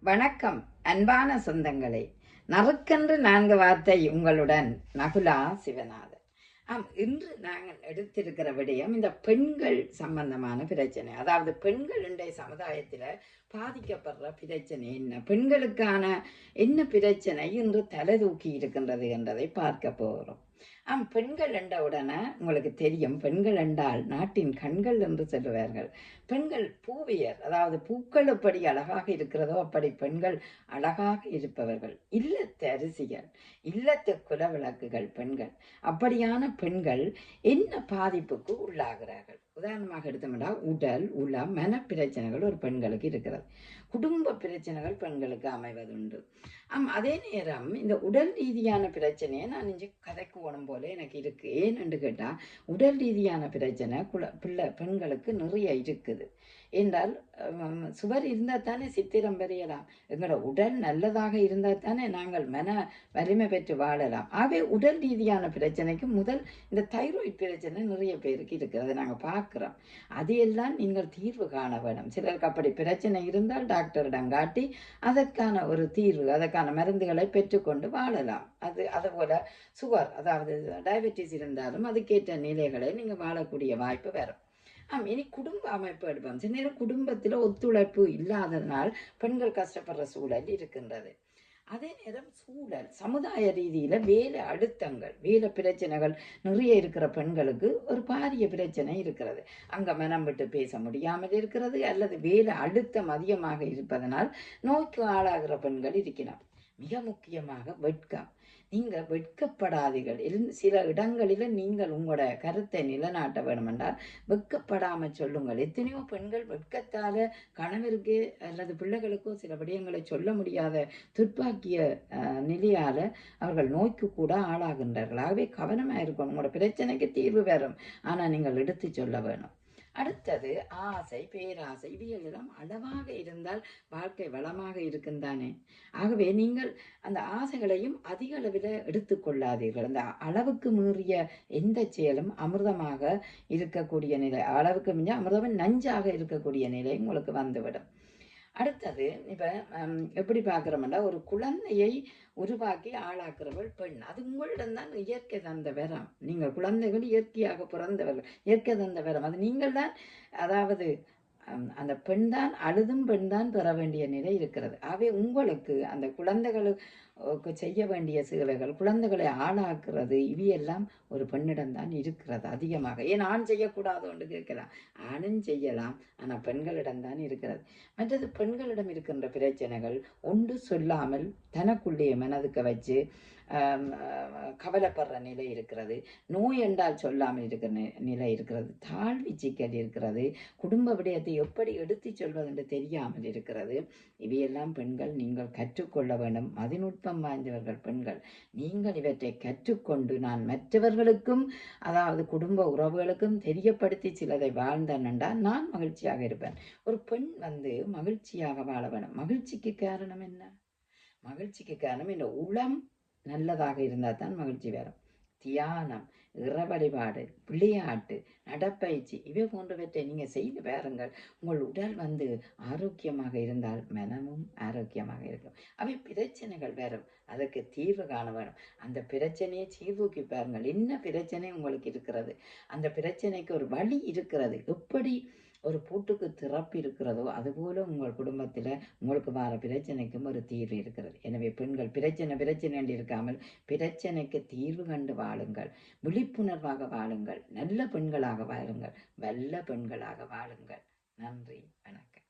வணக்கம் அன்பான சொந்தங்களே. நறுக்கென்று 4 வார்த்தை உங்களுடன் நகுலா சிவநாதன். இன்று நாங்கள் எடுத்திருக்கிற விடயம் இந்த பெண்கள் சம்பந்தமான பிரச்சனை. அதாவது பெண்கள் இன்றைய சமுதாயத்தில் பாதிக்கப்படுற பிரச்சனை என்ன, பெண்களுக்கான என்ன பிரச்சனை இன்று தலை தூக்கி இருக்கின்றது என்றதை பார்க்க போகிறோம். பெண்கள் என்ற உடனே உங்களுக்கு தெரியும், பெண்கள் என்றால் நாட்டின் கண்கள் என்று சொல்லுவார்கள். பெண்கள் பூவியர், அதாவது பூக்கள் எப்படி அழகாக இருக்கிறதோ அப்படி பெண்கள் அழகாக இருப்பவர்கள். இல்லத்து அரிசிகள், இல்லத்து குலவிளக்குகள் பெண்கள். அப்படியான பெண்கள் என்ன பாதிப்புக்கு உள்ளாகிறார்கள்? உதாரணமாக எடுத்தோம்னா உடல் உளம் மன பிரச்சனைகள் ஒரு பெண்களுக்கு இருக்கிறது. குடும்ப பிரச்சனைகள் பெண்களுக்கு அமைவதுண்டு. அதே நேரம் இந்த உடல் ரீதியான பிரச்சனையை நான் இங்கே கதைக்கு ஓடும் போல எனக்கு இருக்கு. ஏன்னு கேட்டால் உடல் ரீதியான பிரச்சனை பெண்களுக்கு நிறைய இருக்குது. என்றால் சுவர் இருந்தால் தானே சித்திரம் பெறையலாம். எங்களோட உடல் நல்லதாக இருந்தால் தானே நாங்கள் மன வலிமை பெற்று வாழலாம். ஆகவே உடல் ரீதியான பிரச்சனைக்கு முதல் இந்த தைராய்டு பிரச்சனை நிறைய பேருக்கு இருக்கிறது நாங்கள் பார்க்குறோம். அதையெல்லாம் நீங்கள் தீர்வு காண வேணும். சிலருக்கு அப்படி பிரச்சனை இருந்தால் டாக்டரிடம் காட்டி அதற்கான ஒரு தீர்வு, அதற்கான மருந்துகளை பெற்றுக்கொண்டு வாழலாம். அதுபோல் சுகர், அதாவது டயபெட்டிஸ் இருந்தாலும் அதுக்கேற்ற நிலைகளை நீங்கள் வாழக்கூடிய வாய்ப்பு வரும். இனி குடும்ப அமைப்பு எடுப்போம். சில நேரம் குடும்பத்தில் ஒத்துழைப்பு இல்லாததனால் பெண்கள் கஷ்டப்படுற சூழல் இருக்கின்றது. அதே நேரம் சூழல் சமுதாய ரீதியில வேலை அழுத்தங்கள், வேலை பிரச்சனைகள் நிறைய இருக்கிற பெண்களுக்கு ஒரு பாரிய பிரச்சனை இருக்கிறது. அங்க மனம் விட்டு பேச முடியாமல் இருக்கிறது, அல்லது வேலை அழுத்தம் அதிகமாக இருப்பதனால் நோய்க்கு ஆளாகிற பெண்கள் இருக்கிறார். மிக முக்கியமாக வெட்கம். நீங்கள் வெட்கப்படாதீர்கள். சில இடங்களில் நீங்கள் உங்களோட கருத்தை நிலைநாட்ட வேண்டுமென்றால் வெட்கப்படாமல் சொல்லுங்கள். எத்தனையோ பெண்கள் வெட்கத்தால் கணவருக்கு அல்லது பிள்ளைகளுக்கோ சில விடயங்களை சொல்ல முடியாத துர்ப்பாக்கிய நிலையால் அவர்கள் நோய்க்கு கூட ஆளாகின்றார்கள். ஆகவே கவனமாக இருக்கணும். உங்களோட பிரச்சனைக்கு தீர்வு வரும், ஆனால் நீங்கள் எடுத்து சொல்ல வேணும். அடுத்தது ஆசை, பேராசை. இவையெல்லாம் அளவாக இருந்தால் வாழ்க்கை வளமாக இருக்குந்தானே. ஆகவே நீங்கள் அந்த ஆசைகளையும் அதிக அளவில் எடுத்துக்கொள்ளாதீர்கள். அந்த அளவுக்கு மீறிய எந்த செயலும் அமிர்தமாக இருக்கக்கூடிய நிலை, அளவுக்கு மிஞ்ச அமிர்தம் நஞ்சாக இருக்கக்கூடிய நிலை உங்களுக்கு வந்துவிடும். அடுத்தது இப்போ எப்படி பார்க்குறோம்னா, ஒரு குழந்தையை உருவாக்கி ஆளாக்குறவள் பெண். அது உங்களிடம் தான் இயற்கை தந்த வரம். நீங்கள் குழந்தைகள் இயற்கையாக பிறந்தவர்கள், இயற்கை தந்த வரம் அது நீங்கள் தான். அதாவது அந்த பெண் தான் அழுதும் பெண் தான் பெற வேண்டிய நிலை இருக்கிறது. ஆகவே உங்களுக்கு அந்த குழந்தைகளுக்கு செய்ய வேண்டிய சேவைகள், குழந்தைகளை ஆளாக்குறது, இவையெல்லாம் ஒரு பெண்ணிடம்தான் இருக்கிறது அதிகமாக. ஏன் ஆண் செய்யக்கூடாது என்று கேட்கலாம், ஆணும் செய்யலாம், ஆனால் பெண்களிடம்தான் இருக்கிறது. மற்றது பெண்களிடம் இருக்கின்ற பிரச்சனைகள் ஒன்று சொல்லாமல் தனக்குள்ளே மனதுக்க வச்சு கவலைப்படுற நிலை இருக்கிறது. நோய் என்றால் சொல்லாமல் இருக்கிற நிலை இருக்கிறது. தாழ்வி சிக்கல் இருக்கிறது. குடும்ப விடயத்தை எப்படி எடுத்து சொல்வது என்று தெரியாமல் இருக்கிறது. இவையெல்லாம் பெண்கள் நீங்கள் கற்றுக்கொள்ள வேண்டும். மதிநுட்பம் வாய்ந்தவர்கள் பெண்கள். நீங்கள் இவற்றை கற்றுக்கொண்டு நான் மற்றவர்களுக்கும், அதாவது குடும்ப உறவுகளுக்கும் தெரியப்படுத்தி சிலதை வாழ்ந்தேன் என்றால் நான் மகிழ்ச்சியாக இருப்பேன். ஒரு பெண் மகிழ்ச்சியாக வாழ வேண்டும். மகிழ்ச்சிக்கு காரணம் என்ன? மகிழ்ச்சிக்கு காரணம் இந்த உளம் நல்லதாக இருந்தால் தான் மகிழ்ச்சி வரும். தியானம், இற வழிபாடு, விளையாட்டு, நடப்பயிற்சி, இவை போன்றவற்றை நீங்கள் செய்து பாருங்கள். உங்கள் உடல் ஆரோக்கியமாக இருந்தால் மனமும் ஆரோக்கியமாக இருக்கும். அவை பிரச்சனைகள் வரும், அதற்கு தீர்வு காண வேணும். அந்த பிரச்சனையை சீர்தூக்கி பாருங்கள். என்ன பிரச்சனை உங்களுக்கு இருக்கிறது, அந்த பிரச்சனைக்கு ஒரு வழி இருக்கிறது. எப்படி ஒரு பூட்டுக்கு திறப்பு இருக்கிறதோ அதுபோல உங்கள் குடும்பத்தில் உங்களுக்கு வர பிரச்சனைக்கும் ஒரு தீர்வு இருக்கிறது. எனவே பெண்கள் பிரச்சனை என்று இருக்காமல் பிரச்சனைக்கு தீர்வு கண்டு வாழுங்கள். விழிப்புணர்வாக வாழுங்கள். நல்ல பெண்களாக வாழுங்கள். வல்ல பெண்களாக வாழுங்கள். நன்றி, வணக்கம்.